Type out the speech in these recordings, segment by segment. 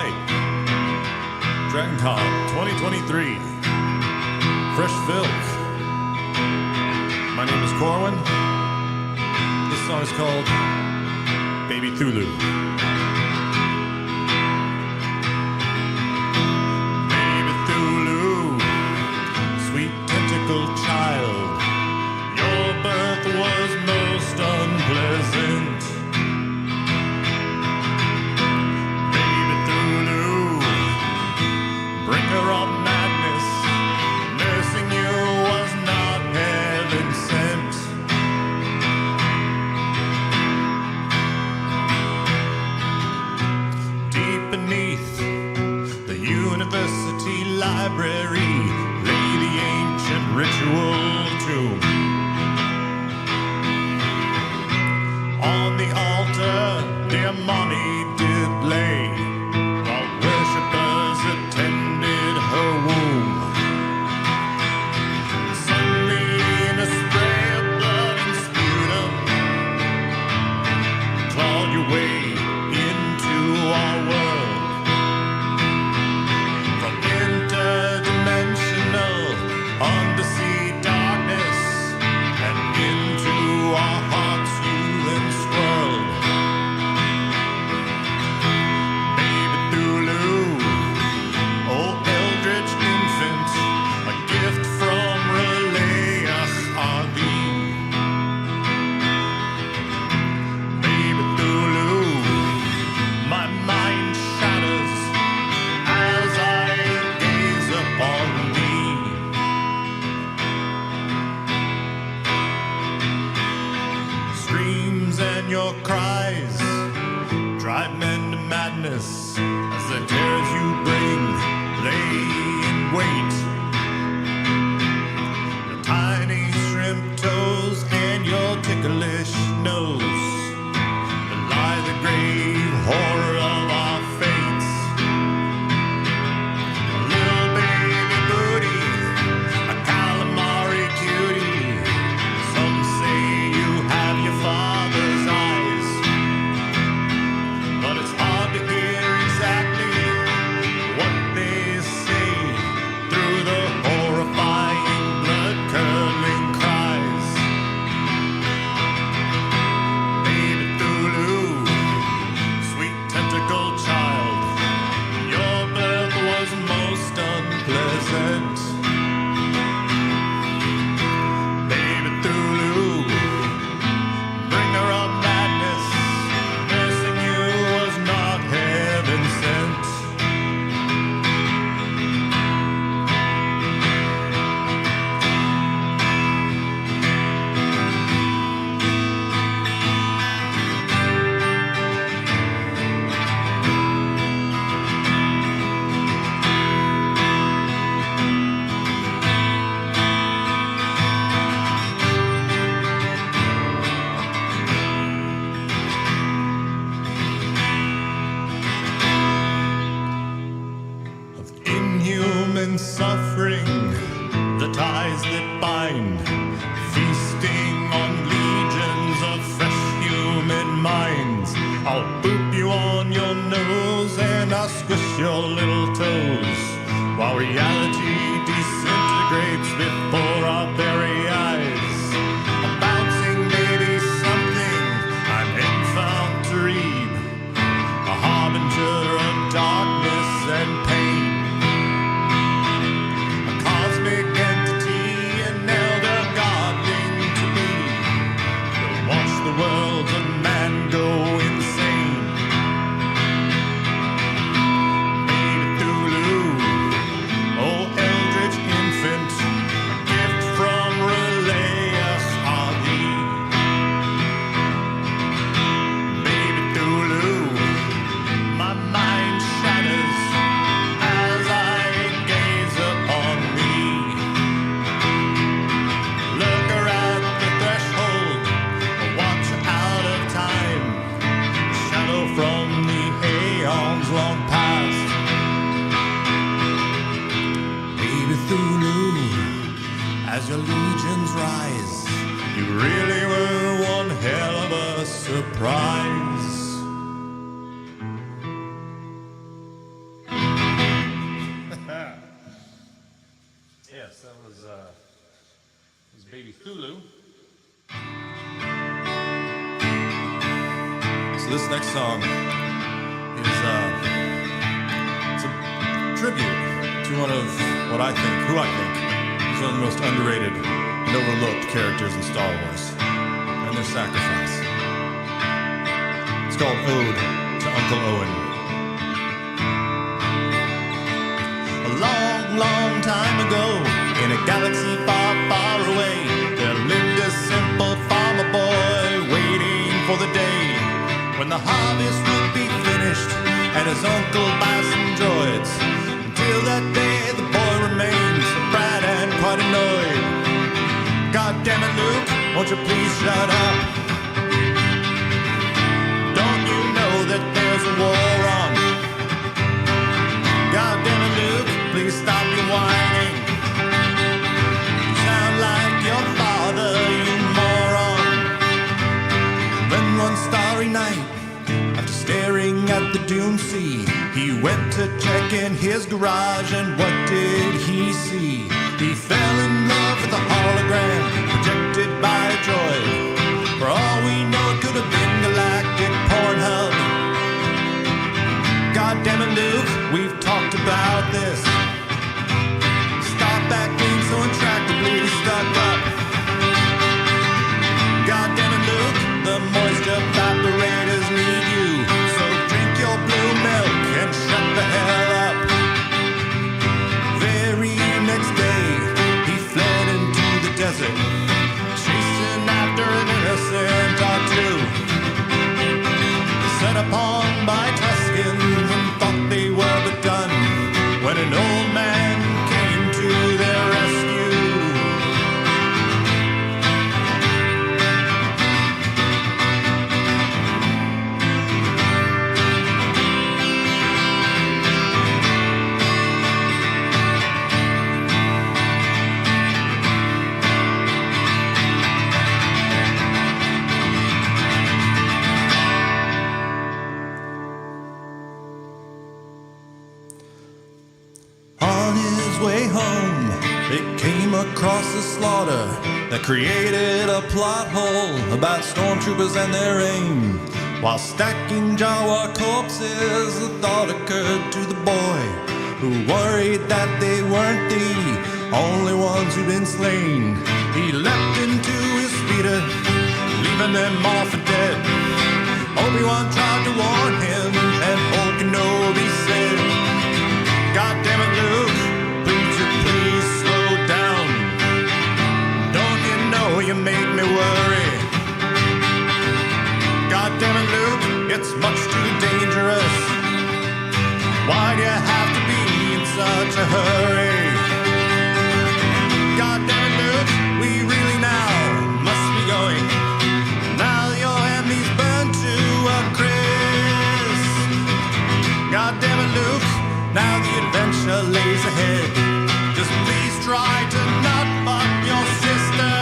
right. DragonCon 2023. Fresh Filks. My name is Corwin. This song is called Baby Thulu. Baby Thulu, sweet tentacle child, your birth was most unpleasant. Baby Thulu, bringer of madness, nursing you was not heaven sent. Deep beneath the university library lay the ancient ritual tomb. On the altar, dear mommy did lay, while worshippers attended her womb. Suddenly, in a spray of blood and sputum, clawed your way into our world. From interdimensional, undersea darkness, and into our hearts you then swirled. Baby Thulu, oh eldritch infant, a gift from Relayach are thee. Baby Thulu, my mind shatters as I gaze upon thee. Screams and your cries drive men to madness as the terrors you bring lay in wait. Your tiny shrimp toes and your ticklish nose belie the grave horror of our fates. A little baby booty, a calamari cutie. Some say you have your father's eyes, but it's hard to hear exactly what they say through the horrifying, blood-curdling cries. Baby Thulu, sweet tentacle child, your birth was most unpleasant. Baby Thulu, bringer of madness, nursing you was not heaven sent. Of inhuman suffering, the ties that bind, feasting on legions of fresh human minds. I'll boop you on your nose and I'll squish your little toes, while reality disintegrates before our very eyes. A bouncing baby something I'm infant to read, a harbinger of darkness and pain. A cosmic entity, an elder godling to me, will watch the world of man go insane. Baby Thulu, oh eldritch infant, a gift from Relayach are thee. Baby Thulu, my mind shatters as I gaze upon thee. Look her at the threshold, a watcher out of time, a shadow from the aeons long past. Baby Thulu, as your legions rise, you really were one hell of a surprise. Baby Thulu. So this next song is it's a tribute to one of who I think is one of the most underrated and overlooked characters in Star Wars, and their sacrifice. It's called Ode to Uncle Owen. A long, long time ago, in a galaxy far, far away, there lived a simple farmer boy waiting for the day when the harvest would be finished and his uncle buy some droids. Until that day, the boy remains bright and quite annoyed. God damn it, Luke, won't you please shut up? Don't you know that there's a war on? God damn it, Luke, please stop your whining. You sound like your father, you moron. Then one starry night, after staring at the Dune Sea, he went to check in his garage, and what did he see? He fell in love with a hologram projected by a droid. For all we know, it could have been galactic Pornhub. God damn it, Luke, we've talked about this. Stop acting so intractably stuck up. God damn it, Luke, the moist evaporators need you. So drink your blue milk and shut the hell up. Very next day, he fled into the desert, chasing after an innocent or two. Set upon by Tuskens and thought they were but done, when an old man came to their rescue. On his way home, it came across a slaughter that created a plot hole about stormtroopers and their aim. While stacking Jawa corpses, the thought occurred to the boy, who worried that they weren't the only ones who'd been slain. He leapt into his speeder, leaving them all for dead. Obi-Wan tried to warn him, and old Kenobi said, God damn it, Luke, please slow down. Don't you know you make me worry? God damn it, Luke, it's much too dangerous. Why do you have to be in such a hurry? God damn it, Luke, we really now must be going. Now your enemy's burned to a crisp. God damn it, Luke, now the adventure lays ahead. Just please try to not fuck your sister.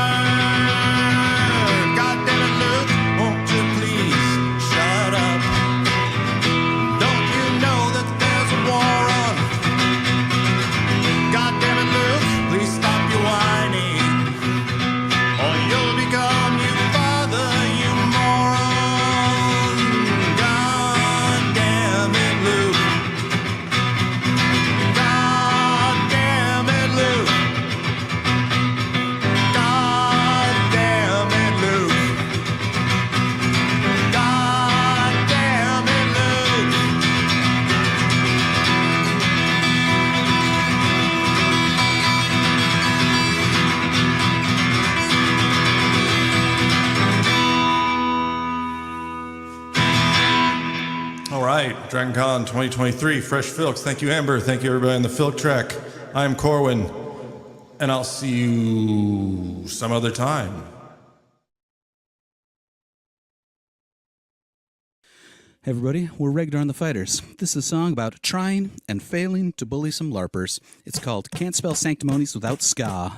God damn it, Luke, won't you please shut up? Don't you know that there's a war on? God damn it, Luke, please stop your whining, or you'll become you father, you moron. God damn it, Luke. God damn it, Luke. God damn it, Luke. God damn it, Luke. All right, DragonCon 2023, Fresh Filks. Thank you, Amber. Thank you, everybody on the Filk track. I'm Corwin, and I'll see you some other time. Hey everybody, we're Regdar and the Fighters. This is a song about trying and failing to bully some LARPers. It's called Can't Spell Sanctimonies Without Ska.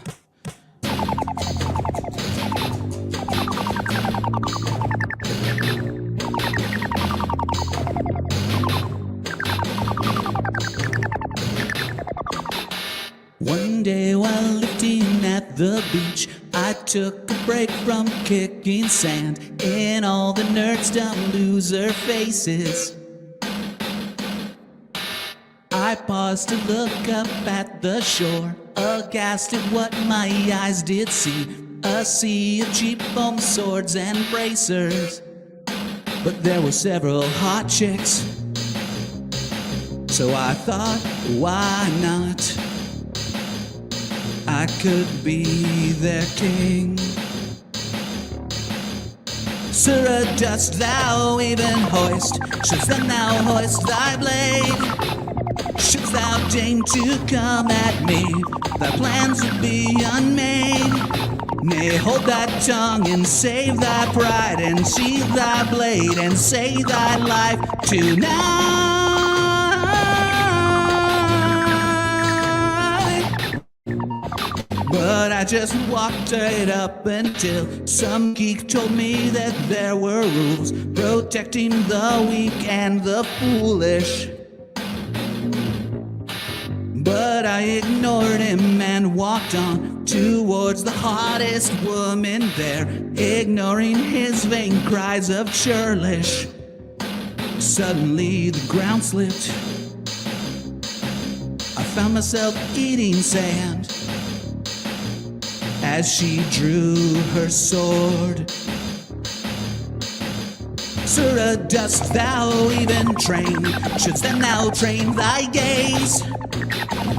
One day while lifting at the beach, I took a break from kicking sand in all the nerds-dumb loser faces. I paused to look up at the shore, aghast at what my eyes did see. A sea of cheap foam swords and bracers, but there were several hot chicks. So I thought, why not? I could be their king. Sir, dost thou even hoist? Shouldst thou hoist thy blade? Shouldst thou deign to come at me? Thy plans would be unmade. Nay, hold thy tongue and save thy pride, and sheathe thy blade and save thy life tonight. But I just walked right up until some geek told me that there were rules protecting the weak and the foolish. But I ignored him and walked on towards the hottest woman there, ignoring his vain cries of churlish. Suddenly the ground slipped. I found myself eating sand as she drew her sword. Sir, dost thou even train? Shouldst thou now train thy gaze?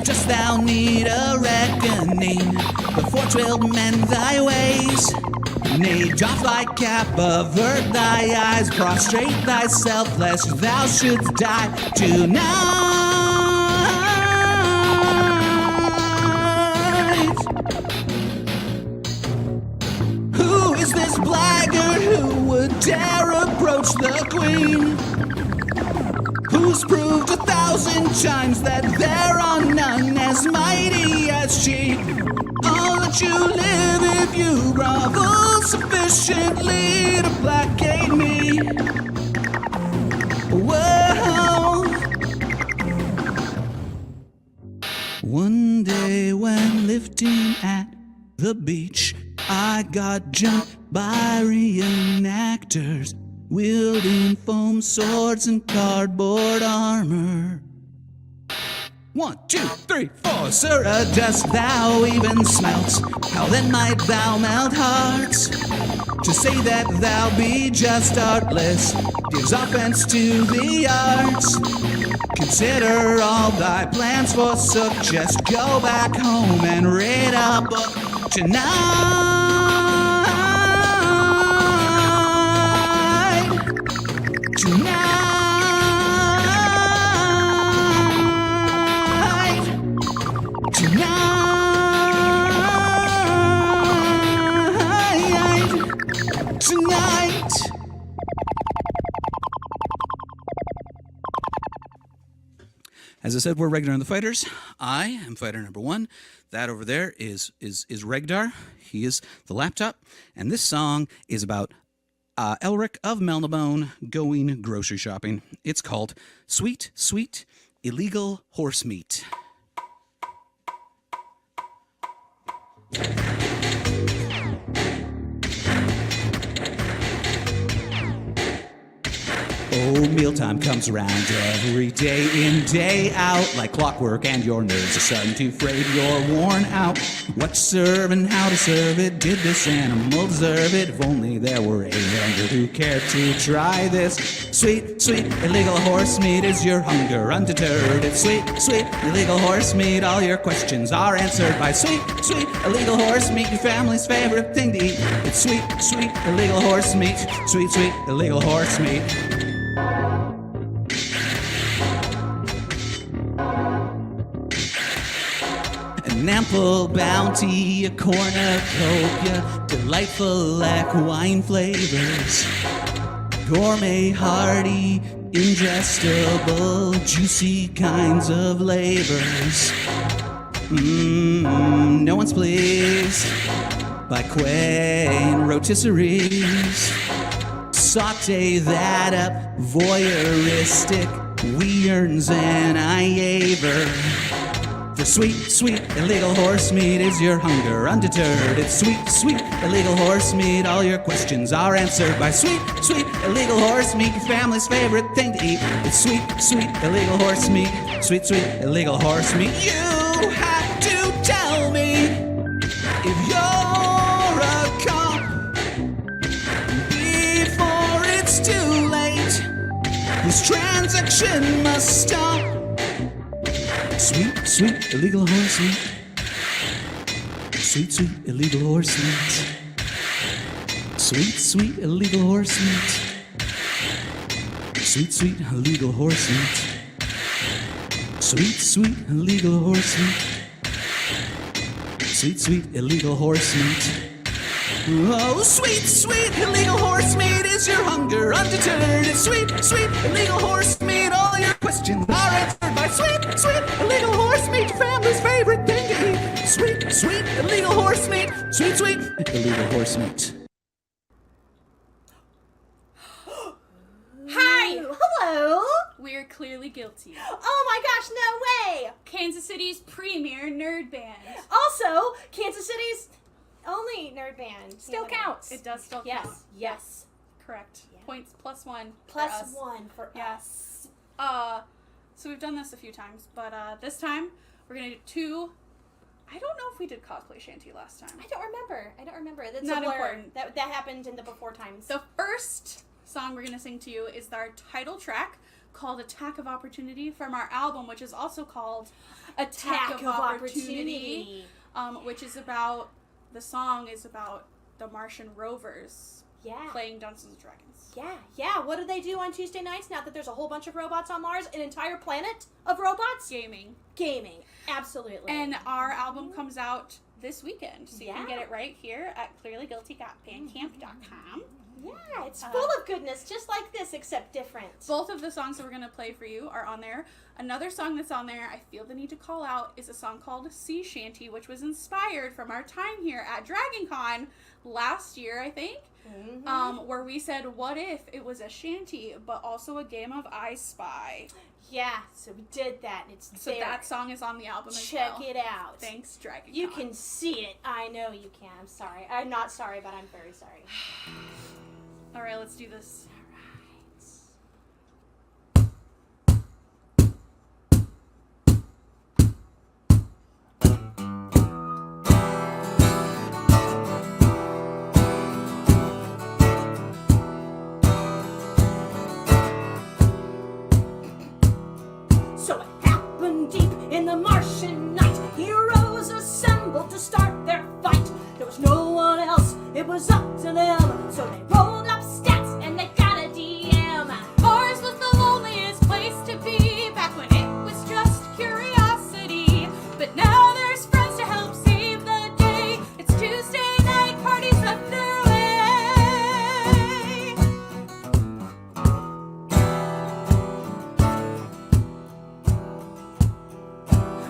Dost thou need a reckoning before 'twill mend thy ways? Nay, doff thy cap, avert thy eyes, prostrate thyself, lest thou shouldst die tonight. Who is this blackguard who would dare approach the queen? Who's proved 1,000 times that there are none as mighty as she? I'll let you live if you grovel sufficiently to placate me. Whoa. One day when lifting at the beach, I got jumped by reenactors wielding foam swords and cardboard armor. 1, 2, 3, 4. Sir, dost thou even smelt? How then might thou melt hearts? To say that thou be just artless gives offense to the arts. Consider all thy plans forsook. Just go back home and read a book tonight. Tonight. As I said, we're Regdar and the Fighters. I am fighter number 1. That over there is Regdar. He is the laptop. And this song is about Elric of Melnibone going grocery shopping. It's called Sweet, Sweet Illegal Horse Meat. Oh, mealtime comes around every day in, day out, like clockwork, and your nerves are starting to frayed. You're worn out. What to serve and how to serve it? Did this animal deserve it? If only there were 800 who cared to try this. Sweet, sweet, illegal horse meat is your hunger undeterred. It's sweet, sweet, illegal horse meat. All your questions are answered by sweet, sweet, illegal horse meat. Your family's favorite thing to eat. It's sweet, sweet, illegal horse meat. Sweet, sweet, illegal horse meat. An ample bounty, a cornucopia, delightful wine flavors, gourmet, hearty, ingestible, juicy kinds of labors. No one's pleased by quaint rotisseries. Saute that up, voyeuristic, weirns and I aver. For sweet, sweet, illegal horse meat is your hunger undeterred. It's sweet, sweet, illegal horse meat. All your questions are answered by sweet, sweet, illegal horse meat, your family's favorite thing to eat. It's sweet, sweet, illegal horse meat. Sweet, sweet, illegal horse meat. You have to tell me if you're a cop before it's too late. This transaction must stop. Sweet, sweet, illegal horse meat. Sweet, sweet, illegal horse meat. Sweet, sweet, illegal horse meat. Sweet, sweet, illegal horse meat. Sweet, sweet, illegal horse meat. Sweet, sweet, illegal horse meat. Oh, sweet, sweet, illegal horse meat is your hunger undeterred. It's sweet, sweet, illegal horse meat. All your questions are answered by sweet, sweet, illegal horse meat, your family's favorite thing to eat. Sweet, sweet, illegal horse meat. Sweet, sweet, illegal horse meat. Hi! Hello! We're clearly guilty. Oh my gosh, no way! Kansas City's premier nerd band. Also, Kansas City's only nerd band. Still counts. It does still Yes, count. yes. Correct. Yeah. Points +1 Plus for us. 1 for Yes. us. So we've done this a few times, but this time we're gonna do 2. I don't know if we did cosplay shanty last time. I don't remember. That's Not a blur. important. That happened in the before times. The first song we're gonna sing to you is our title track called Attack of Opportunity from our album, which is also called Attack of Opportunity. Which is about, the song is about the Martian rovers Yeah. playing Dungeons and Dragons. Yeah. What do they do on Tuesday nights now that there's a whole bunch of robots on Mars? An entire planet of robots? Gaming. Gaming. Absolutely. And our album comes out this weekend, so you can Yeah. get it right here at clearlyguilty.bandcamp.com. yeah, it's full of goodness, just like this, except different. Both of the songs that we're going to play for you are on there. Another song that's on there I feel the need to call out is a song called Sea Shanty, which was inspired from our time here at DragonCon last year, I think, where we said, what if it was a shanty, but also a game of I Spy? Yeah, so we did that, and it's So there. that song is on the album as Check well. it out. Thanks, DragonCon. You can see it. I know you can. I'm sorry. I'm not sorry, but I'm very sorry. All right, let's do this. So it happened deep in the Martian night. Heroes assembled to start their fight. There was no one else. It was up to them. So they rolled up stats and they got a DM. Mars was the loneliest place to be back when it was just curiosity. But now there's friends to help save the day. It's Tuesday night, parties up their way.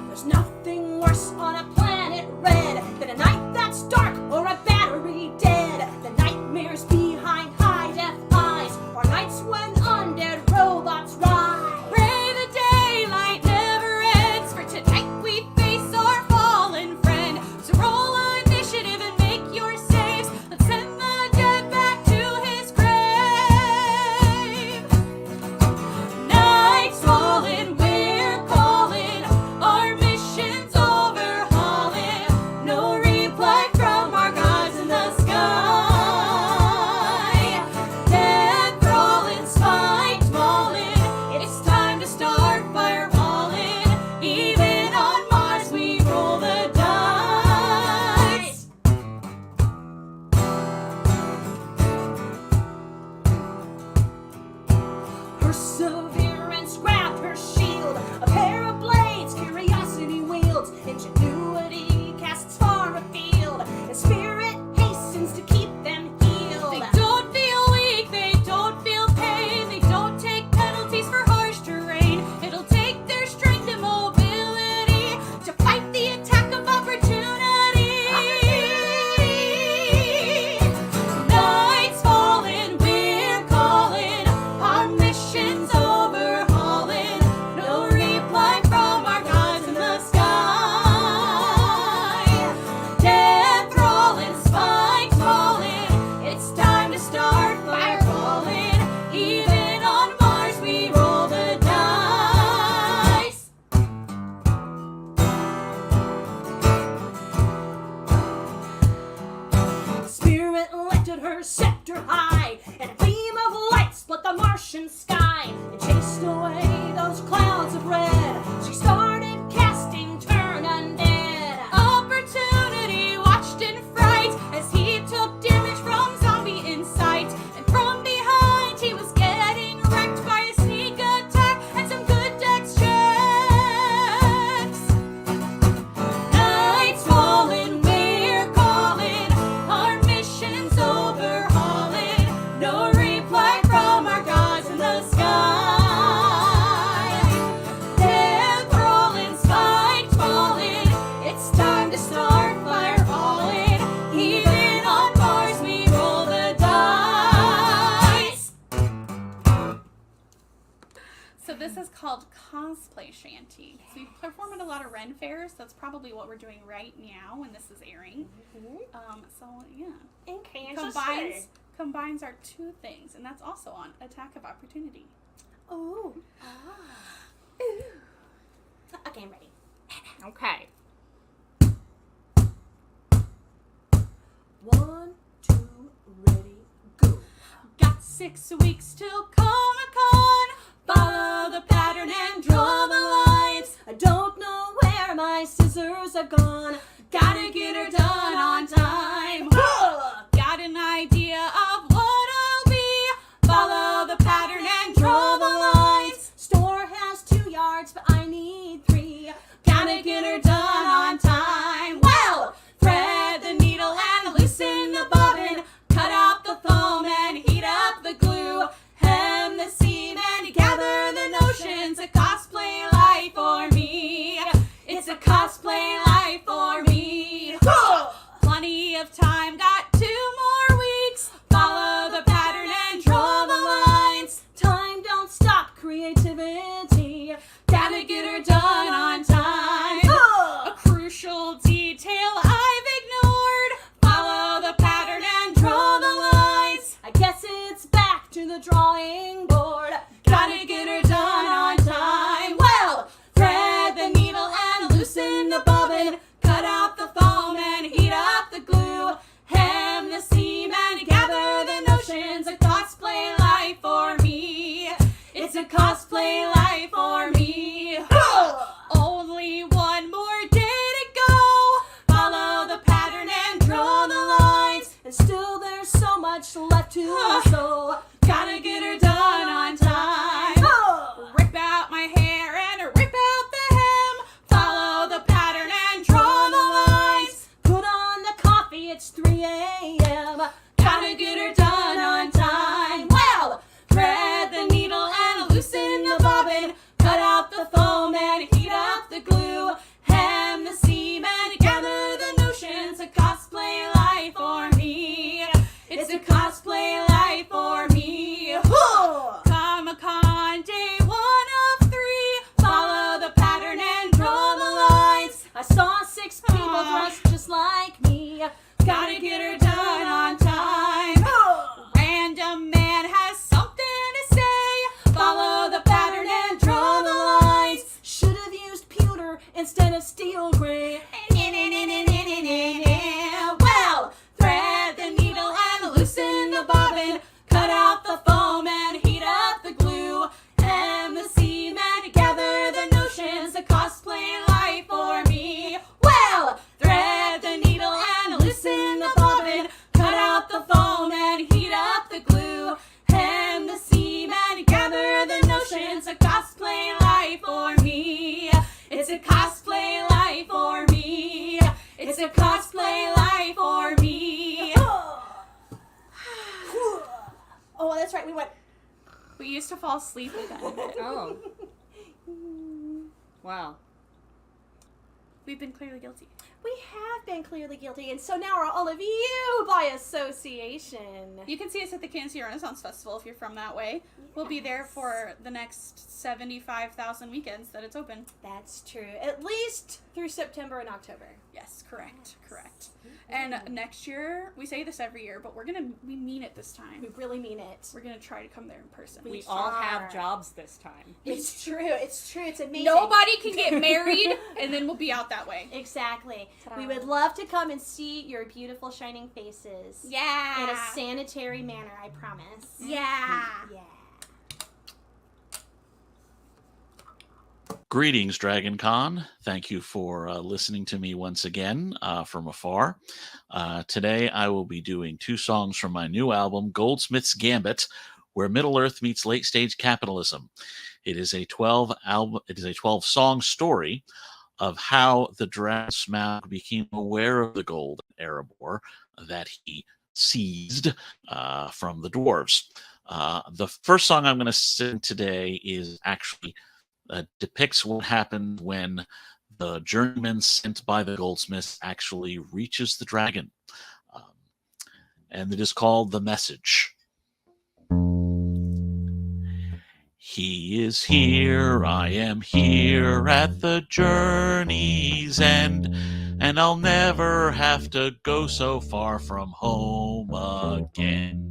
There's nothing worse on a planet red than a night that's dark or a battery dead. The nightmares behind high-def eyes or nights when undead robots rise. Pray the daylight never ends. For tonight we face our fallen friend. So roll initiative and make your saves. Let's send the dead back to his grave. Night's falling, we're calling. Our mission's overhauling. No reply from our gods in the sky. Death rolling, spiked mauling. It's time to start firewalling. Even on Mars we roll the dice. Perseverance grabbed her shield, a pair of blades curiosity wields. Ingenuity casts far afield, and spirit hastens to keep them healed. They don't feel weak, they don't feel pain, they don't take penalties for harsh terrain. It'll take their strength and mobility to fight the attack of opportunity. Night's falling, we're calling. Our mission's overhauling. No reply and chased away those clouds of red. She started casting turn undead. Opportunity watched in fright as he took damage from zombie in sight. And from behind he was getting wrecked by a sneak attack and some good dex checks. Night's falling, we're calling, our mission's overhauling. No reply from our gods in the sky. Death rolling, spike falling, it's time to start fireballing. Even on Mars we roll the dice. So this is called cosplay shanty. So we perform at a lot of Ren fairs. That's probably what we're doing right now when this is airing. So yeah, In Kansas City. combines our two things, and that's also on Attack of Opportunity. Ooh. Ooh. Okay, I'm ready. Okay. 1, 2, ready, go. Got 6 weeks till Comic-Con. Follow the pattern and draw the lines. I don't know where my scissors have gone. Gotta get her done on time. Got an idea of what I'll be. Follow the pattern and draw the lines. Store has 2 yards, but I need 3. Gotta get her done on time. Well, thread the needle and loosen the bobbin. Cut out the foam and heat up the glue. Hem the seam and gather the notions. A cosplay life for me. It's a cosplay life for me. Plenty of time, got 2 more weeks. Follow the pattern and draw the lines. Time don't stop creativity. Gotta get her done on time. A crucial detail I've ignored. Follow the pattern and draw the lines. I guess it's back to the drawing board. Gotta get her done on time. Well, thread the needle and loosen the bobbin. Cut out the foam and heat up the glue. Hem the seam and gather the notions. A cosplay life for me. It's a cosplay life for me. Only 1 more day to go. Follow the pattern and draw the lines. And still there's so much left to sew. Gotta get her done on time. Rip out my hair and rip out the hem. Follow the pattern and draw the lines. Put on the coffee, it's 3 a.m. Gotta get her done on time. Well, thread the needle and loosen the bobbin. Cut out the foam and heat up the glue. Hem the seam and gather the notions. A cosplay life for me. It's a cosplay life for me. Comic-Con day 1 of 3. Follow the pattern and draw the lines. I saw 6 people dressed just like me. Gotta get her done on time. Random man has something to say. Follow the pattern and draw the lines. Should have used pewter instead of steel gray. Well, thread the needle and loosen the bobbin. Cut out the foam and heat up the glue. Hem the seam and gather the notions. A cosplay life for me. Well, thread the needle and loosen the bobbin. Cut out the foam and heat up the glue. Hem the seam and gather the notions. A cosplay life for me. It's a cosplay life for me. It's a cosplay life for me. Oh, that's right, we went. We used to fall asleep with that. Oh. Wow. We've been clearly guilty. We have been clearly guilty, and so now are all of you by association. You can see us at the Kansas City Renaissance Festival if you're from that way. We'll be there for the next 75,000 weekends that it's open. That's true. At least through September and October. Yes, correct, correct. And next year, we say this every year, but we mean it this time. We really mean it. We're gonna try to come there in person. We all have jobs this time. It's true. It's true. It's amazing. Nobody can get married, and then we'll be out that way. Exactly. Ta-da. We would love to come and see your beautiful shining faces. Yeah. In a sanitary manner, I promise. Yeah. Yeah. Greetings, Dragon Con. Thank you for listening to me once again from afar. Today I will be doing 2 songs from my new album, Goldsmith's Gambit, where Middle Earth meets late stage capitalism. It is a 12-song story of how the dragon Smaug became aware of the gold in Erebor that he seized from the dwarves. The first song I'm going to sing today is actually depicts what happened when the journeyman sent by the goldsmith actually reaches the dragon. And it is called The Message. He is here, I am here at the journey's end, and I'll never have to go so far from home again.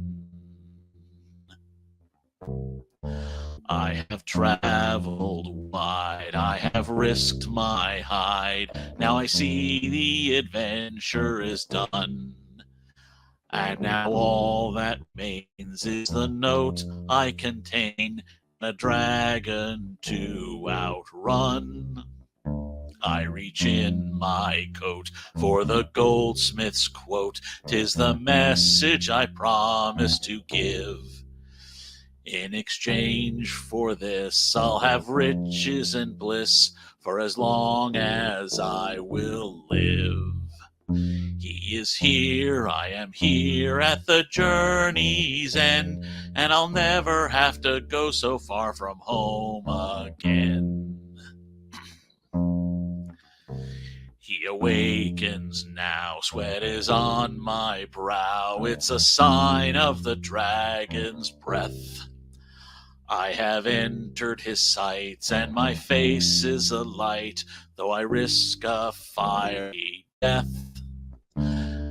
I have traveled wide, I have risked my hide. Now I see the adventure is done. And now all that remains is the note I contain, a dragon to outrun. I reach in my coat for the goldsmith's quote. 'Tis the message I promised to give. In exchange for this, I'll have riches and bliss for as long as I will live. He is here, I am here at the journey's end, and I'll never have to go so far from home again. He awakens now, sweat is on my brow, it's a sign of the dragon's breath. I have entered his sights, and my face is alight, though I risk a fiery death.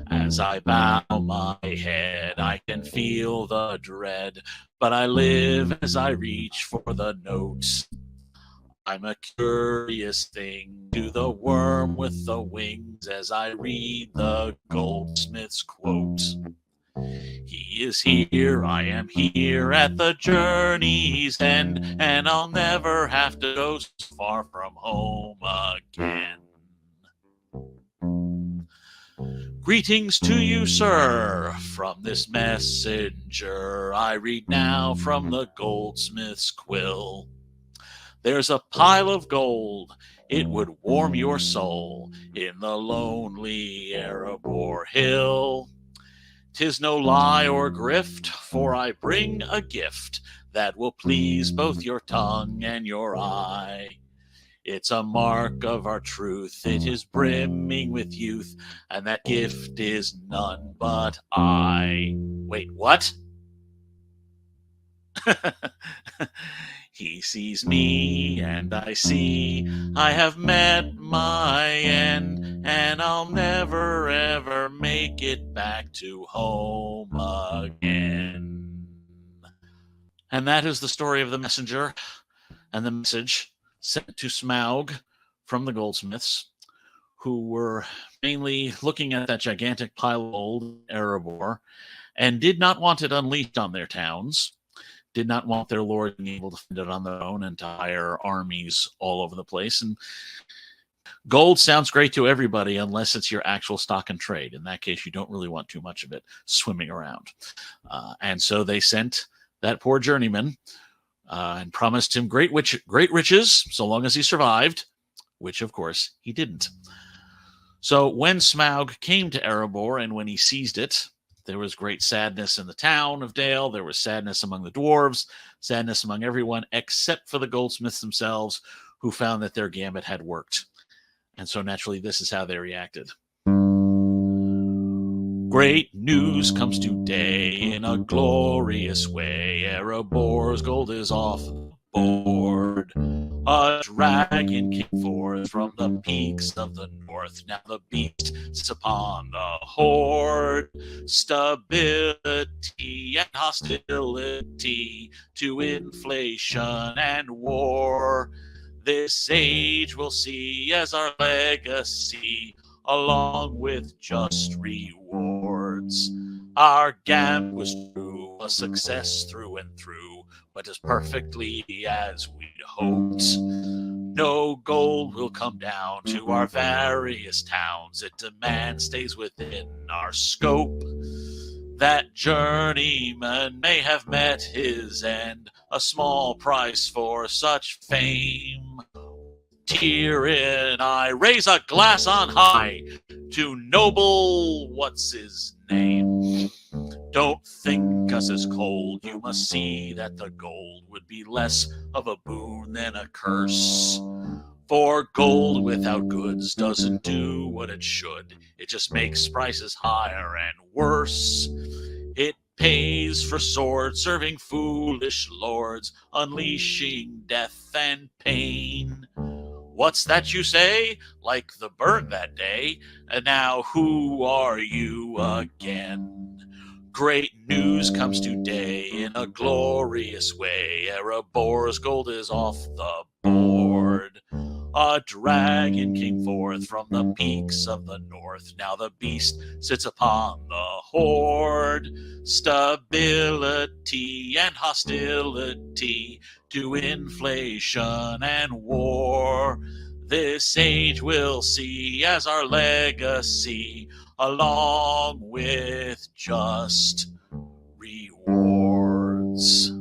As I bow my head, I can feel the dread, but I live as I reach for the note. I'm a curious thing to the worm with the wings as I read the goldsmith's quote. He is here, I am here at the journey's end, and I'll never have to go so far from home again. Greetings to you, sir, from this messenger I read now from the goldsmith's quill. There's a pile of gold, it would warm your soul, in the lonely Erebor hill. 'Tis no lie or grift, for I bring a gift that will please both your tongue and your eye. It's a mark of our truth, it is brimming with youth, and that gift is none but I. Wait, what? He sees me, and I see I have met my end, and I'll never ever make it back to home again. And that is the story of the messenger and the message sent to Smaug from the goldsmiths, who were mainly looking at that gigantic pile of gold in Erebor and did not want it unleashed on their towns, did not want their lord being able to fend it on their own and to hire armies all over the place. And gold sounds great to everybody unless it's your actual stock and trade. In that case, you don't really want too much of it swimming around. And so they sent that poor journeyman and promised him great riches so long as he survived, which, of course, he didn't. So when Smaug came to Erebor and when he seized it, there was great sadness in the town of Dale. There was sadness among the dwarves, sadness among everyone except for the goldsmiths themselves, who found that their gambit had worked. And so naturally, this is how they reacted. Great news comes today in a glorious way. Erebor's gold is off the board. A dragon came forth from the peaks of the north. Now the beast sits upon the horde. Stability and hostility to inflation and war. This age we'll see as our legacy, along with just rewards. Our gambit was true, a success through and through, went as perfectly as we'd hoped. No gold will come down to our various towns. It demand stays within our scope. That journeyman may have met his end, a small price for such fame. Tear in I raise a glass on high to noble what's his name. Don't think us as cold, you must see that the gold would be less of a boon than a curse. For gold without goods doesn't do what it should. It just makes prices higher and worse. It pays for swords, serving foolish lords, unleashing death and pain. What's that you say? Like the bird that day. And now who are you again? Great news comes today in a glorious way. Erebor's gold is off the board. A dragon came forth from the peaks of the north. Now the beast sits upon the horde. Stability and hostility to inflation and war. This age will see as our legacy, along with just rewards.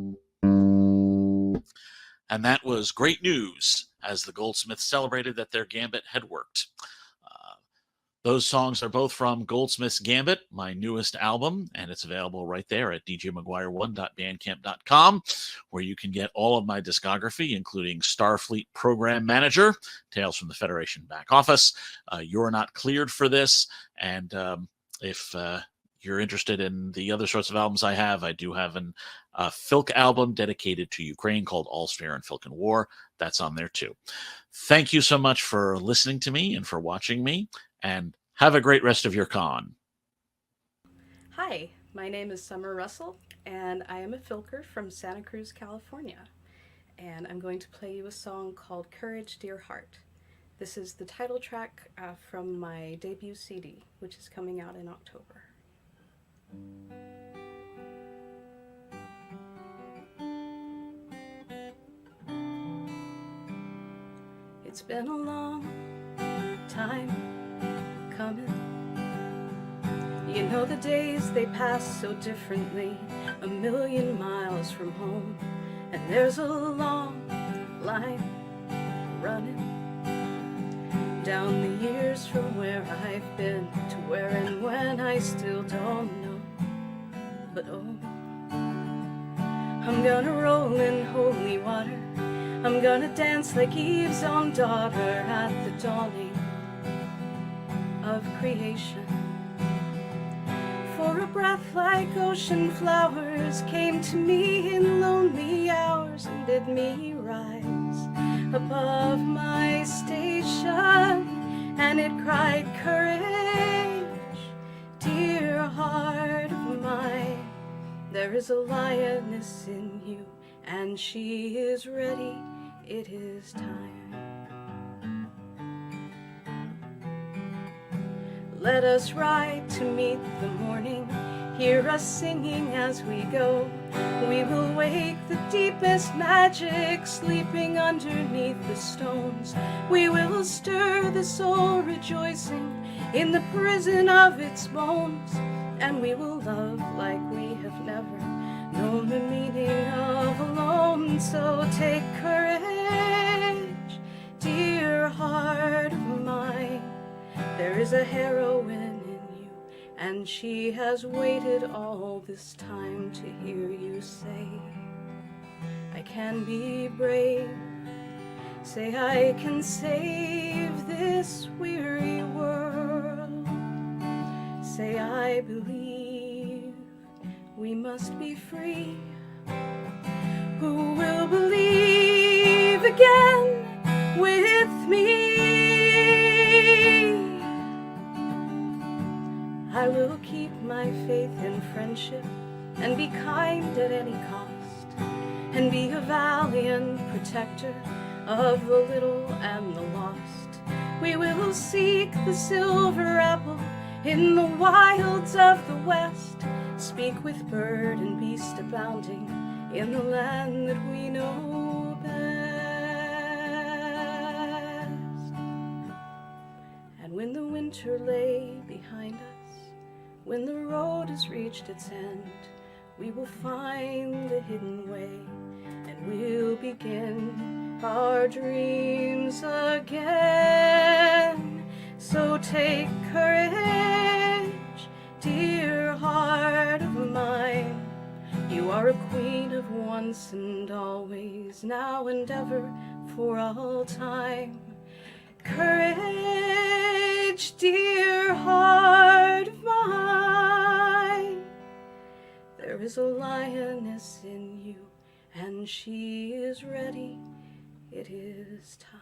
And that was great news as the Goldsmiths celebrated that their gambit had worked. Those songs are both from Goldsmith's Gambit, my newest album, and it's available right there at djmaguire1.bandcamp.com, where you can get all of my discography, including Starfleet Program Manager, Tales from the Federation Back Office, You're Not Cleared for This, and if you're interested in the other sorts of albums I have, I do have an Filk album dedicated to Ukraine called All's Fair in Filk and War. That's on there too. Thank you so much for listening to me and for watching me, and have a great rest of your con. Hi, my name is Summer Russell, and I am a Filker from Santa Cruz, California. And I'm going to play you a song called Courage, Dear Heart. This is the title track from my debut CD, which is coming out in October. It's been a long time coming. You know the days, they pass so differently, a million miles from home. And there's a long line running down the years from where I've been to where and when I still don't know. But oh, I'm gonna roll in holy water. I'm gonna dance like Eve's own daughter at the dawning of creation. For a breath like ocean flowers came to me in lonely hours and bid me rise above my station, and it cried, courage, dear heart of mine, there is a lioness in you, and she is ready, it is time. Let us ride to meet the morning, hear us singing as we go. We will wake the deepest magic sleeping underneath the stones. We will stir the soul rejoicing in the prison of its bones. And we will love like we have never known the meaning of alone. So take courage, dear heart of mine. There is a heroine in you, and she has waited all this time to hear you say, I can be brave, say I can save this weary world, say I believe we must be free. Who will believe again with me? I will keep my faith in friendship and be kind at any cost, and be a valiant protector of the little and the lost. We will seek the silver apple in the wilds of the west, speak with bird and beast abounding in the land that we know best. winter lay behind us, when the road has reached its end, we will find the hidden way, and we'll begin our dreams again. So take courage, dear heart of mine. You are a queen of once and always, now and ever, for all time. Courage, dear heart of mine. There is a lioness in you, and she is ready. It is time.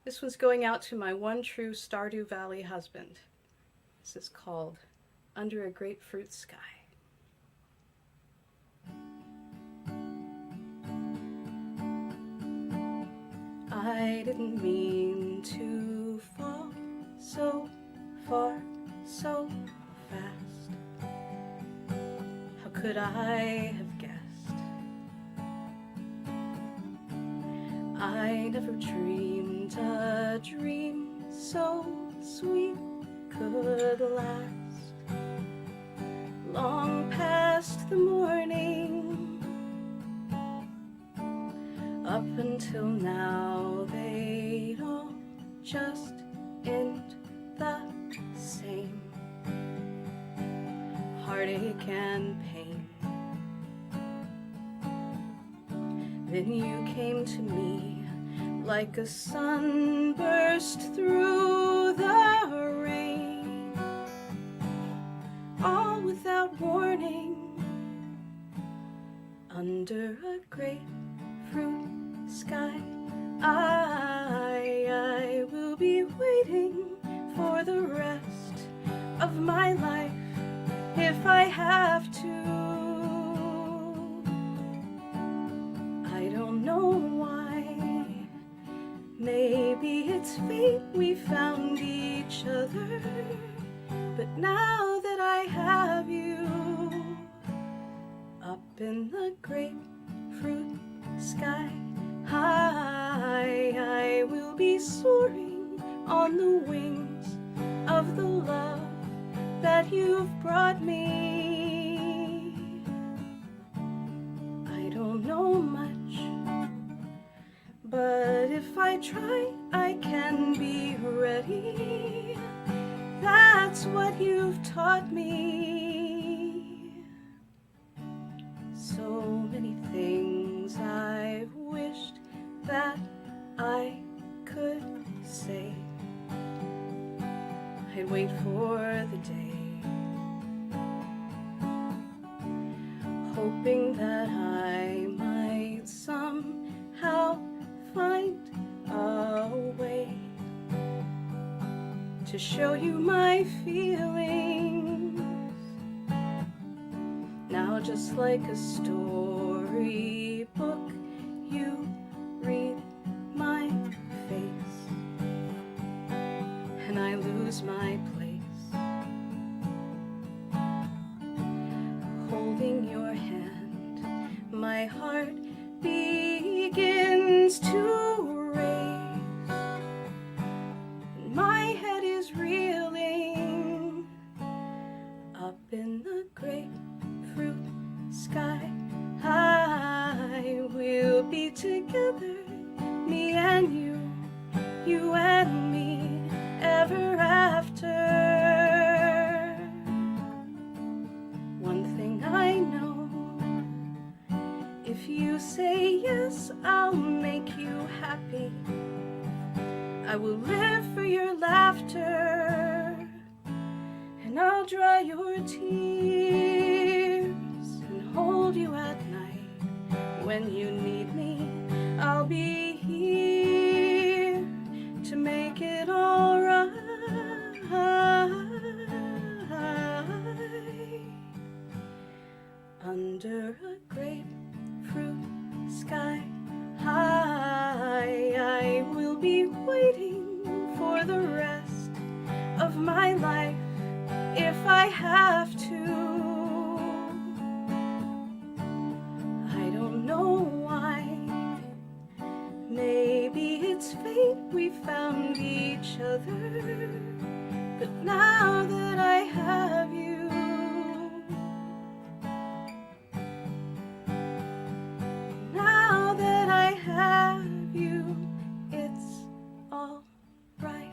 This was going out to my one true Stardew Valley husband. This is called Under a Grapefruit Sky. I didn't mean to fall so far, so fast. How could I have guessed? I never dreamed a dream so sweet could last long past the morning. Up until now, they'd all just end the same. Heartache and pain. Then you came to me like a sunburst through the rain, all without warning. Under a grapefruit sky, I will be waiting for the rest of my life if I have to. I don't know why. Maybe it's fate we found each other, but now that I have you up in the grapefruit sky, I will be soaring on the wings of the love that you've brought me. I don't know much, but if I try, I can be ready. That's what you've taught me. So many things I've wished that I could say. I'd wait for the day, hoping that I might somehow find a way to show you my feelings. Now just like a storybook, you read my face, and I lose my place, holding your hand. My heart begins to race, and my head is reeling up in the grapefruit sky. I will be together, me and you and me, ever after. One thing I know, if you say yes, I'll make you happy. I will live for your laughter, and I'll dry your tears and hold you at night. When you need me, I'll be here to make it all right. Under a grapefruit sky, I will be waiting for the rest of my life if I have to. other. But now that I have you, now that I have you, it's all right.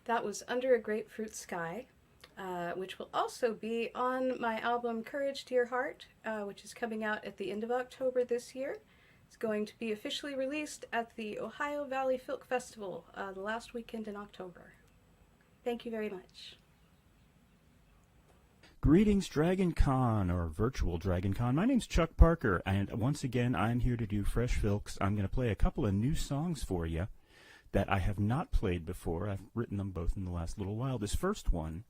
That was Under a Grapefruit Sky, which will also be on my album Courage to Your Heart, which is coming out at the end of October this year. It's going to be officially released at the Ohio Valley Filk Festival the last weekend in October. Thank you very much. Greetings, Dragon Con, or virtual Dragon Con. My name's Chuck Parker, and once again, I'm here to do Fresh Filks. I'm going to play a couple of new songs for you that I have not played before. I've written them both in the last little while. This first one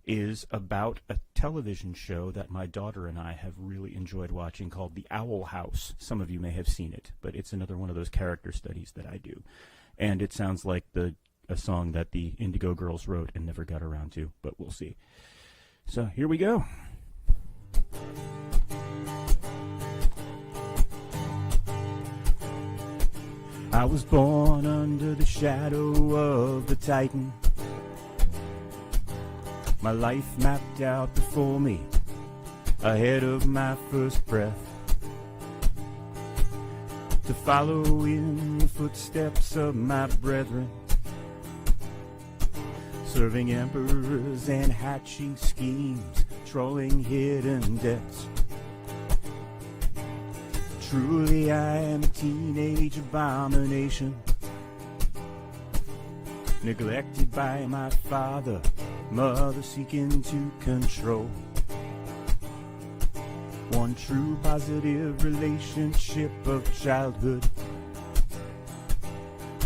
is about a television show that my daughter and I have really enjoyed watching called The Owl House. Some of you may have seen it, but it's another one of those character studies that I do. And it sounds like a song that the Indigo Girls wrote and never got around to, but we'll see. So here we go. I was born under the shadow of the Titan. My life mapped out before me, ahead of my first breath. To follow in the footsteps of my brethren, serving emperors and hatching schemes, trolling hidden debts. Truly I am a teenage abomination, neglected by my father, mother seeking to control. One true positive relationship of childhood,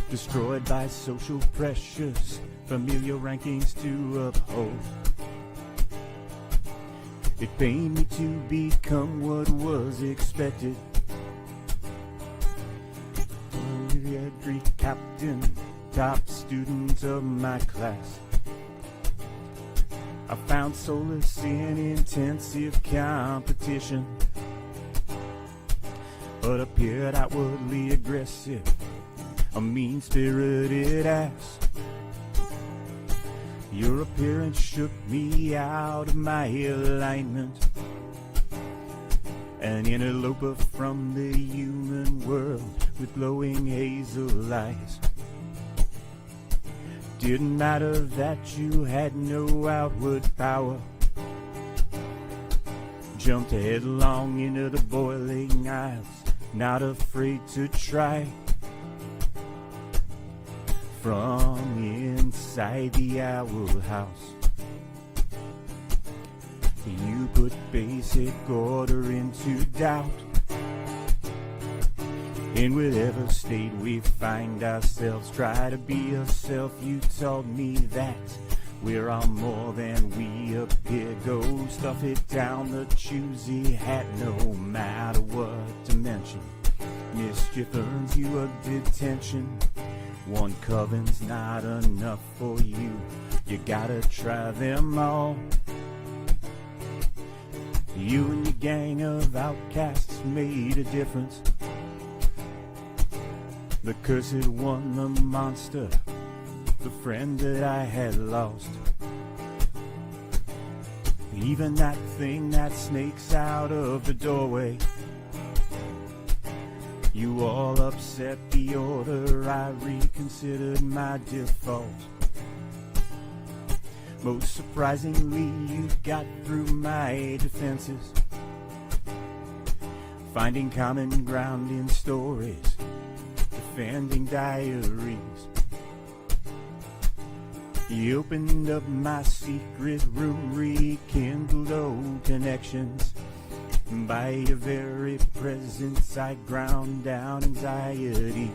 destroyed by social pressures, familial rankings to uphold. It pained me to become what was expected. Greek captain, top student of my class. I found solace in intensive competition, but appeared outwardly aggressive, a mean-spirited ass. Your appearance shook me out of my alignment, an interloper from the human world with glowing hazel eyes. Didn't matter that you had no outward power. Jumped headlong into the boiling aisles, not afraid to try. From inside the Owl House, you put basic order into doubt. In whatever state we find ourselves, try to be yourself. You taught me that we're all more than we appear. Go stuff it down the choosy hat, no matter what dimension. Mischief earns you a detention. One coven's not enough for you, you gotta try them all. You and your gang of outcasts made a difference. The cursed one, the monster, the friend that I had lost. Even that thing that snakes out of the doorway. You all upset the order, I reconsidered my default. Most surprisingly, you got through my defenses, finding common ground in stories, defending diaries. You opened up my secret room, rekindled old connections. By your very presence I ground down anxieties.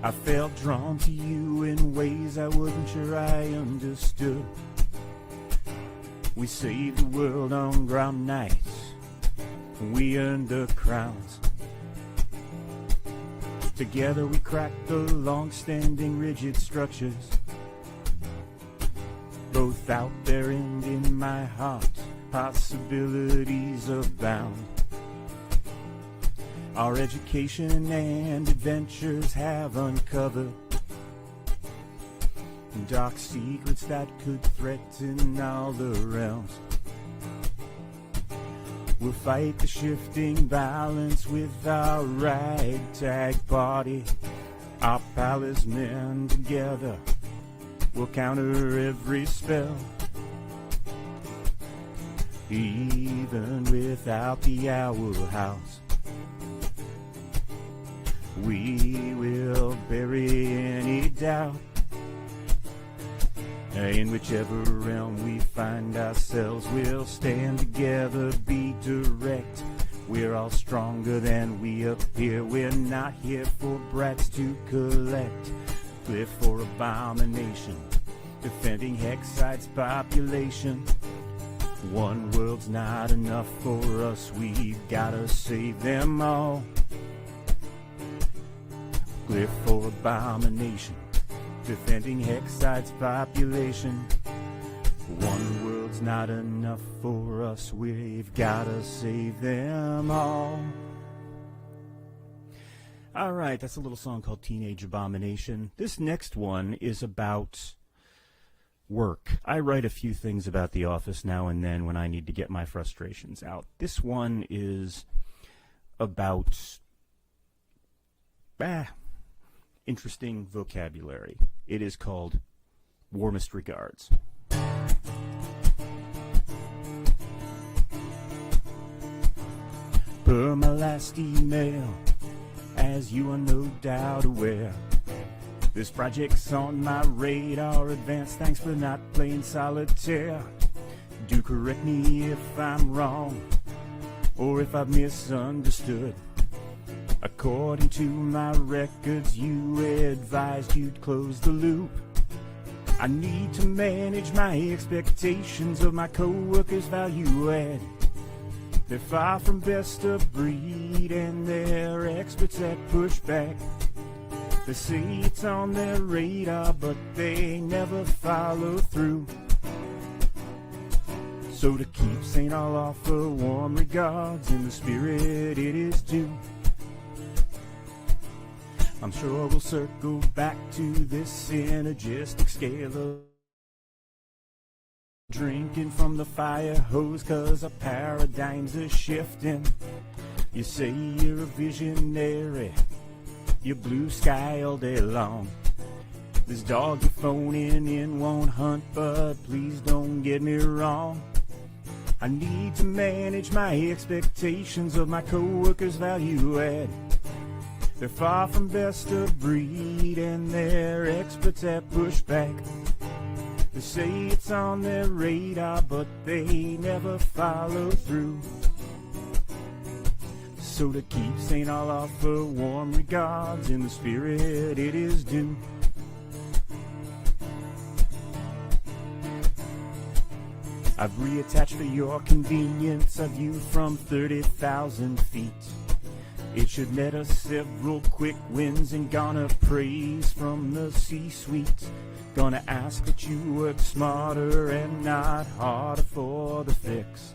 I felt drawn to you in ways I wasn't sure I understood. We saved the world on ground nights. We earned the crowns. Together we cracked the long-standing rigid structures. Both out there and in my heart, possibilities abound. Our education and adventures have uncovered dark secrets that could threaten all the realms. We'll fight the shifting balance with our ragtag party. Our palace men together will counter every spell. Even without the owl house, we will bury any doubt. In whichever realm we find ourselves, we'll stand together, be direct. We're all stronger than we appear. We're not here for brats to collect. Cliff for abomination, defending Hexite's population. One world's not enough for us, we've gotta save them all. Cliff for abomination, defending Hexite's population. One world's not enough for us, we've gotta save them all. Alright, that's a little song called Teenage Abomination. This next one is about work. I write a few things about the office now and then when I need to get my frustrations out. This one is about interesting vocabulary. It is called Warmest Regards. Per my last email, as you are no doubt aware, this project's on my radar. Advance thanks for not playing solitaire. Do correct me if I'm wrong, or if I've misunderstood. According to my records, you advised you'd close the loop. I need to manage my expectations of my co-workers' value add. They're far from best of breed, and they're experts at pushback. They say it's on their radar, but they never follow through. So to keep sane, I'll offer warm regards in the spirit it is due. I'm sure we'll circle back to this synergistic scale of drinking from the fire hose, 'cause our paradigms are shifting. You say you're a visionary, you blue sky all day long. This dog you're phoning in won't hunt, but please don't get me wrong. I need to manage my expectations of my co-workers' value add. They're far from best of breed, and they're experts at pushback. They say it's on their radar, but they never follow through. So to keep sane, I'll offer warm regards in the spirit it is due. I've reattached for your convenience a view from 30,000 feet. It should net us several quick wins and garner praise from the C-suite. Gonna ask that you work smarter and not harder for the fix.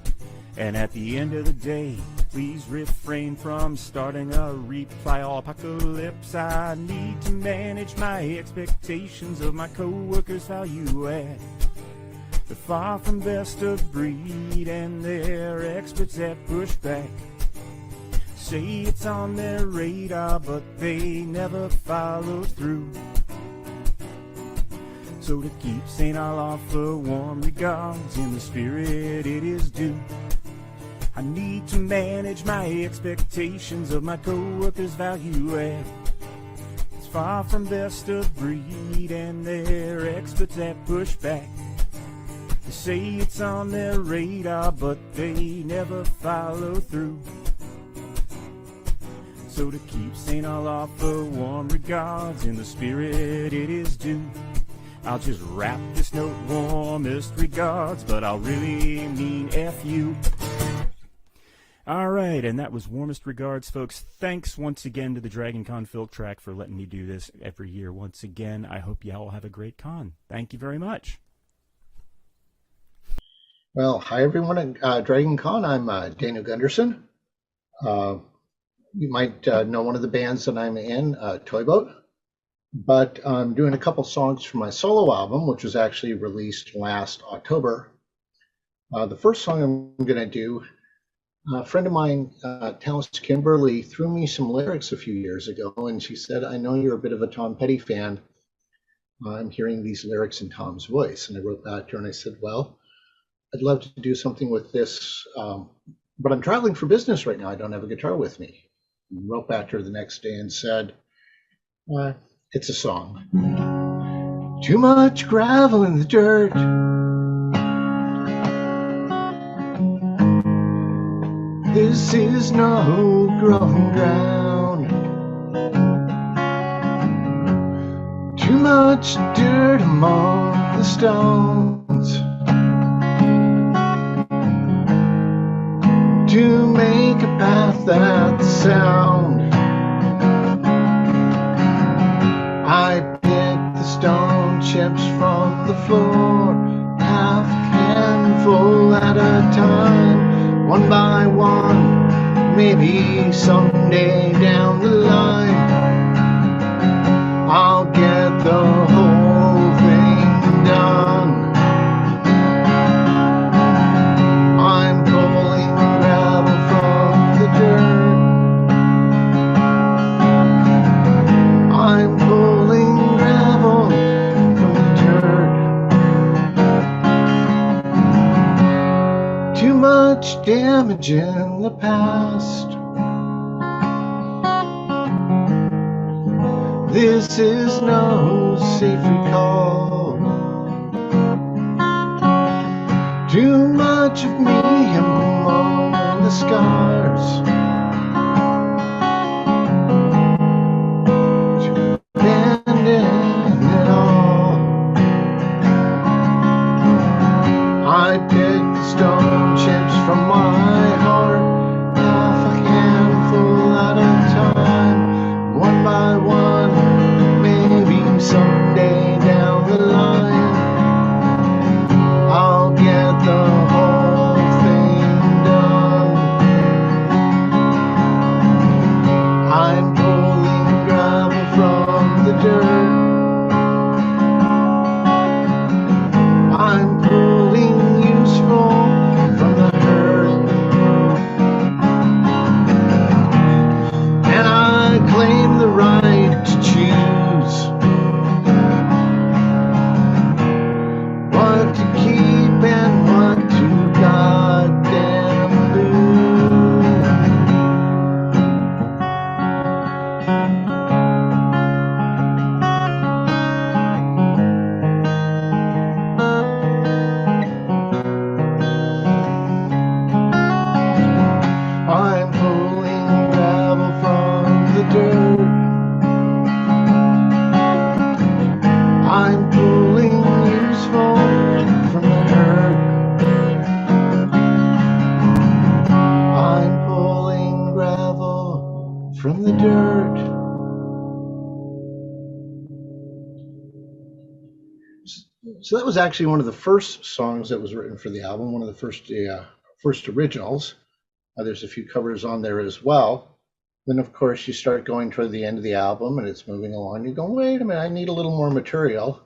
And at the end of the day, please refrain from starting a reply all apocalypse. I need to manage my expectations of my co-workers' value add. They're far from best of breed, and they're experts at pushback. Say it's on their radar, but they never follow through. So to keep sane, I'll offer warm regards in the spirit it is due. I need to manage my expectations of my co-workers' value add. It's far from best of breed, and they're experts at pushback. They say it's on their radar, but they never follow through. So to keep sane, I'll offer warm regards in the spirit it is due. I'll just wrap this note warmest regards, but I'll really mean F you. All right, and that was warmest regards, folks. Thanks once again to the Dragon Con Filk Track for letting me do this every year once again. I hope you all have a great con. Thank you very much. Well, hi everyone at Dragon Con. I'm Daniel Gunderson. You might know one of the bands that I'm in, Toy Boat. But I'm doing a couple songs for my solo album, which was actually released last October. The first song I'm going to do, a friend of mine, Talis Kimberly, threw me some lyrics a few years ago, and she said, I know you're a bit of a Tom Petty fan. I'm hearing these lyrics in Tom's voice. And I wrote back to her and I said, well, I'd love to do something with this, but I'm traveling for business right now. I don't have a guitar with me. I wrote back to her the next day and said, it's a song. Too much gravel in the dirt. This is no growing ground. Too much dirt among the stones to make a path that's sound. I pick the stone chips from the floor, half handful at a time, one by one, maybe someday down the line, I'll get the whole thing done. I'm pulling gravel from the dirt. I'm pulling gravel from the dirt. Too much damage in the past. This is no safe recall. Too much of me among the scars. I picked stone chips from my heart, half a handful at a time, one by one, maybe someday down the line, I'll get the whole thing done. I'm pulling gravel from the dirt. I'm pulling useful from the hurt, and I claim the right to choose what to keep and what to goddamn lose. I'm pulling gravel from the dirt. I'm pulling useful from the hurt. I'm pulling gravel from the dirt. So that was actually one of the first songs that was written for the album, one of the first originals. There's a few covers on there as well. Then, of course, you start going toward the end of the album and it's moving along. You go, wait a minute, I need a little more material.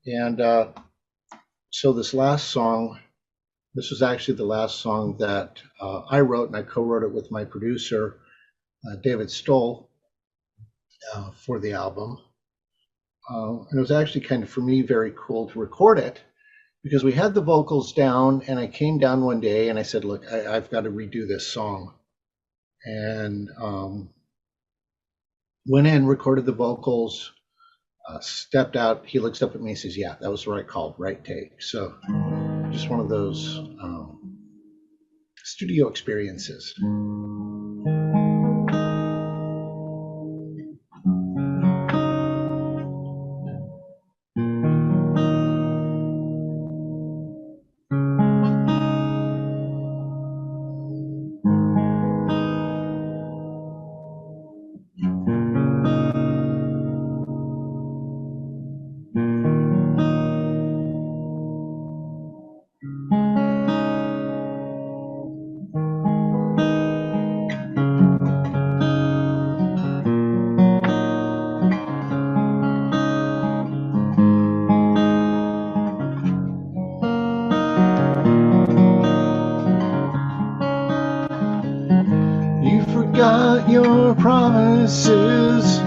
And so this last song, this was actually the last song that I wrote, and I co-wrote it with my producer, David Stoll, for the album. And it was actually kind of, for me, very cool to record it, because we had the vocals down, and I came down one day and I said, look, I've got to redo this song. And went in, recorded the vocals, stepped out. He looks up at me and says, yeah, that was the right call, right take. So just one of those studio experiences. forgot your promises,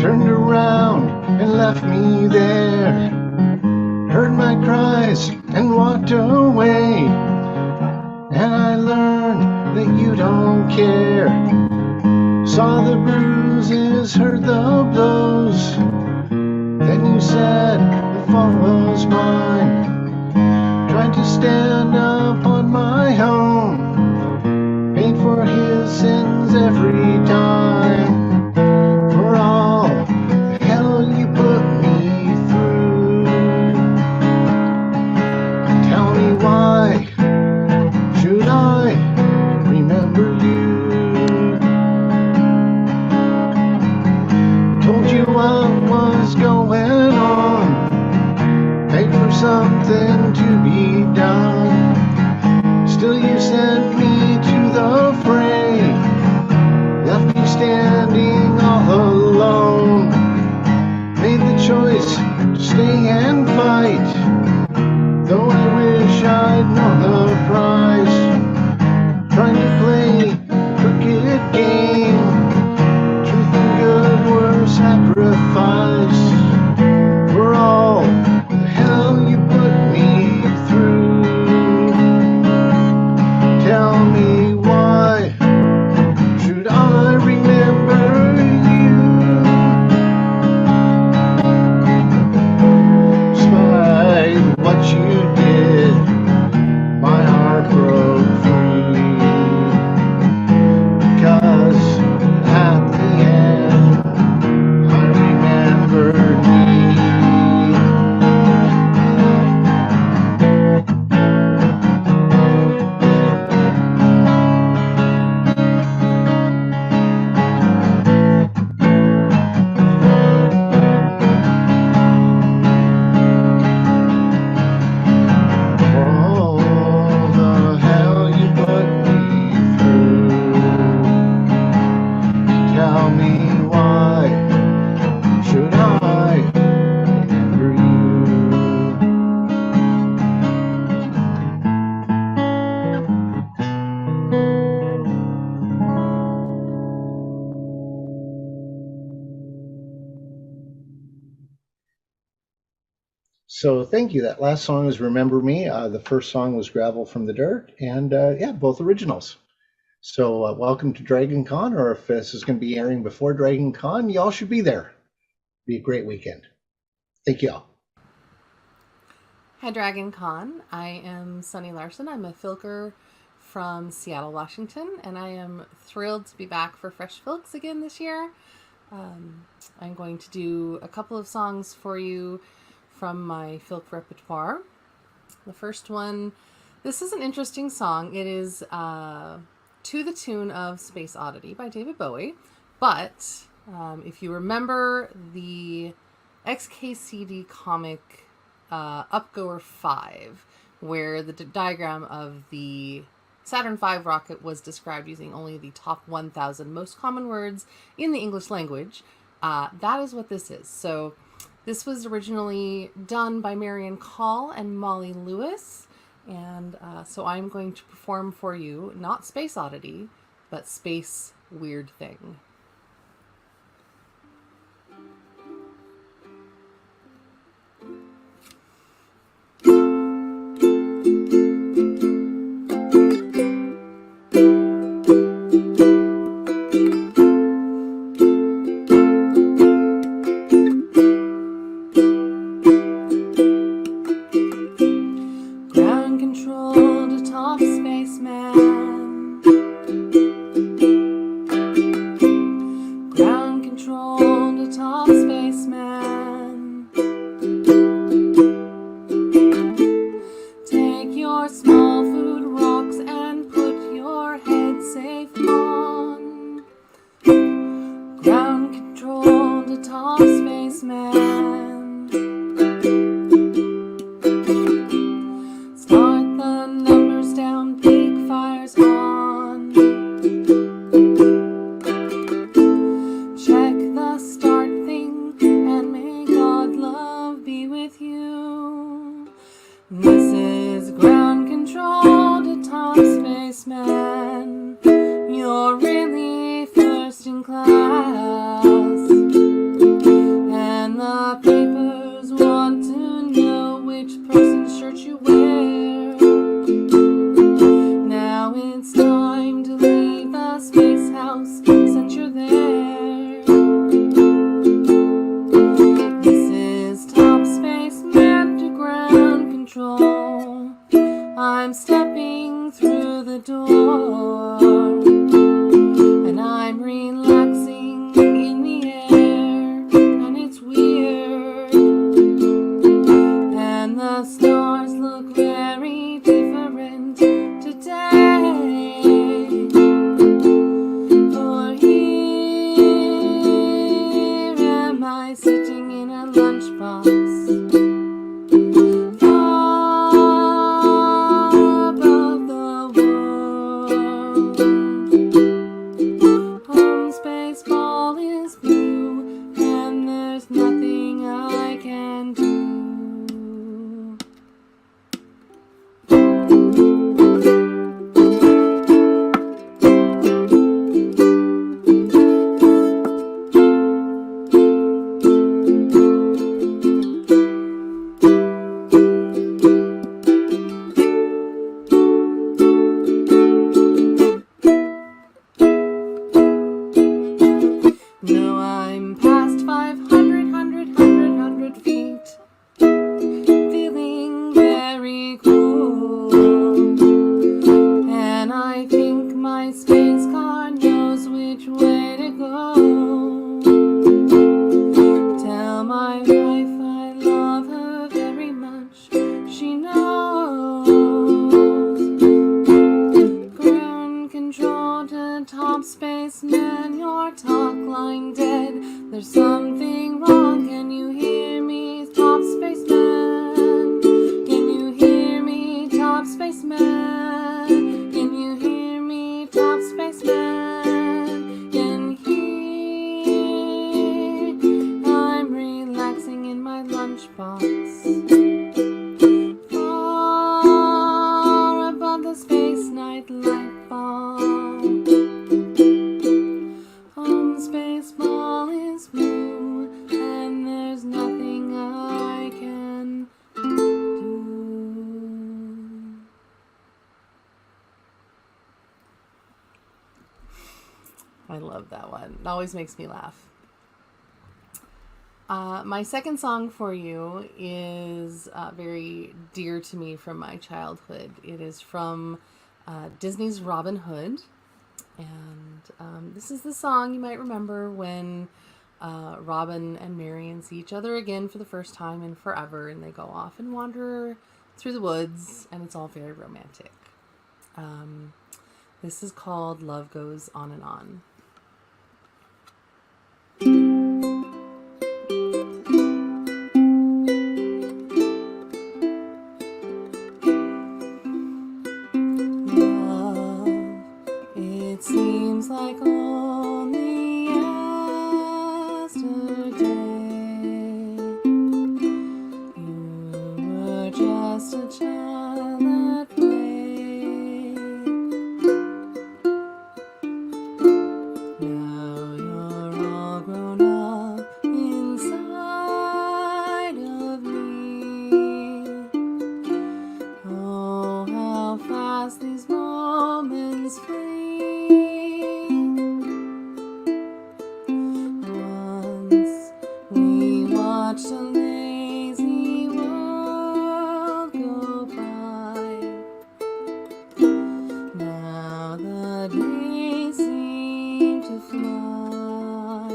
turned around and left me there, heard my cries and walked away, and I learned that you don't care. Saw the bruises, heard the blows, then you said the fault was mine. Tried to stand up on my own, paid for his sins every time, for all the hell you put me through. Tell me why should I remember you? Told you what was going on, begged for something to be done. Still you sent me to the fray, left me standing all alone. Made the choice to stay and fight, though I wish I'd known the price. Trying to play a crooked game, truth and good were sacrificed, for all the hell you put me through. Tell me why should I remember you? Despite what you did, my heart broke free, because at the end I remembered me. Oh, the hell you put me through. Tell me why should I remember you? So thank you. That last song was Remember Me. The first song was Gravel from the Dirt, and yeah, both originals. So welcome to Dragon Con, or if this is going to be airing before Dragon Con, y'all should be there. Be a great weekend. Thank you all. Hi, Dragon Con. I am Sunny Larson. I'm a filker from Seattle, Washington, and I am thrilled to be back for Fresh Filks again this year. I'm going to do a couple of songs for you from my filk repertoire. The first one, this is an interesting song. It is to the tune of Space Oddity by David Bowie, but if you remember the XKCD comic Upgoer 5, where the diagram of the Saturn V rocket was described using only the top 1,000 most common words in the English language, that is what this is. So this was originally done by Marion Call and Molly Lewis, and so I'm going to perform for you not Space Oddity, but Space Weird Thing. Ground control to top spaceman. Ground control to top spaceman. Take your small food rocks and put your head safe on. Ground control to top spaceman. Start the numbers down, big fires on. Check the start thing, and may God love be with you. This is ground control to top spaceman. You're really house since you're there. This is top space man to ground control. I'm stepping through the door, and I'm relaxing in the air, and it's weird, and the stars look very different today. For here am I sitting in a lunchbox, far above the world. Home space ball is blue, and there's nothing I can do. No, I'm past 500 feet, feeling very cool, and I think my space car knows which way to go. Tell my wife I love her very much, she knows. Ground control to top space man, your talk line dead. There's something wrong, can you hear me, top space man? Can you hear me, top space man? Can you hear me, top space man? Can hear. I'm relaxing in my lunchbox, far above the space night light bulb. Home space ball is blue, and there's nothing I can do. I love that one. It always makes me laugh. My second song for you is very dear to me from my childhood. It is from Disney's Robin Hood. And this is the song you might remember when Robin and Marion see each other again for the first time in forever, and they go off and wander through the woods, and it's all very romantic. This is called Love Goes On and On. It seems like only yesterday you were just a child at play. Now you're all grown up inside of me. Oh, how fast these moments flee. Watch the lazy world go by. Now the days seem to fly.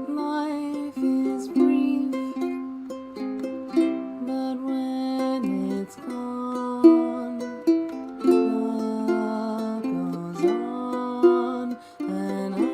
Life is brief, but when it's gone, love goes on and on.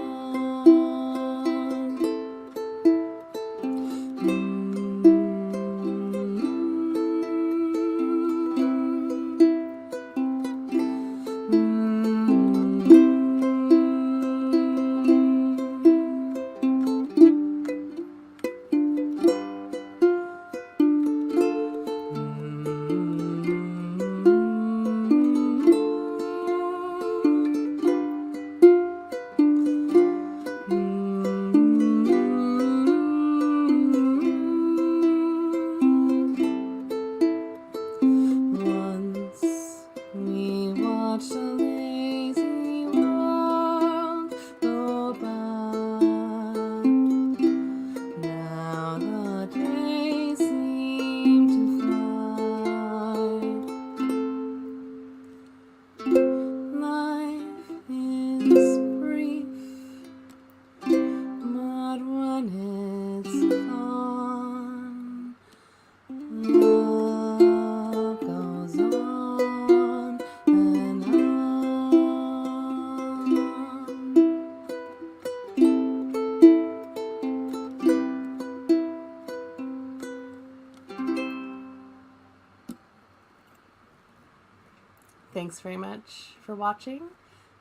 Thanks very much for watching.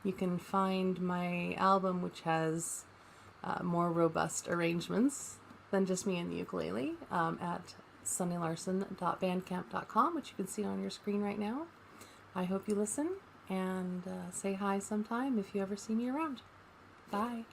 You can find my album, which has more robust arrangements than just me and the ukulele, at sunnylarson.bandcamp.com, which you can see on your screen right now. I hope you listen and say hi sometime if you ever see me around. Bye.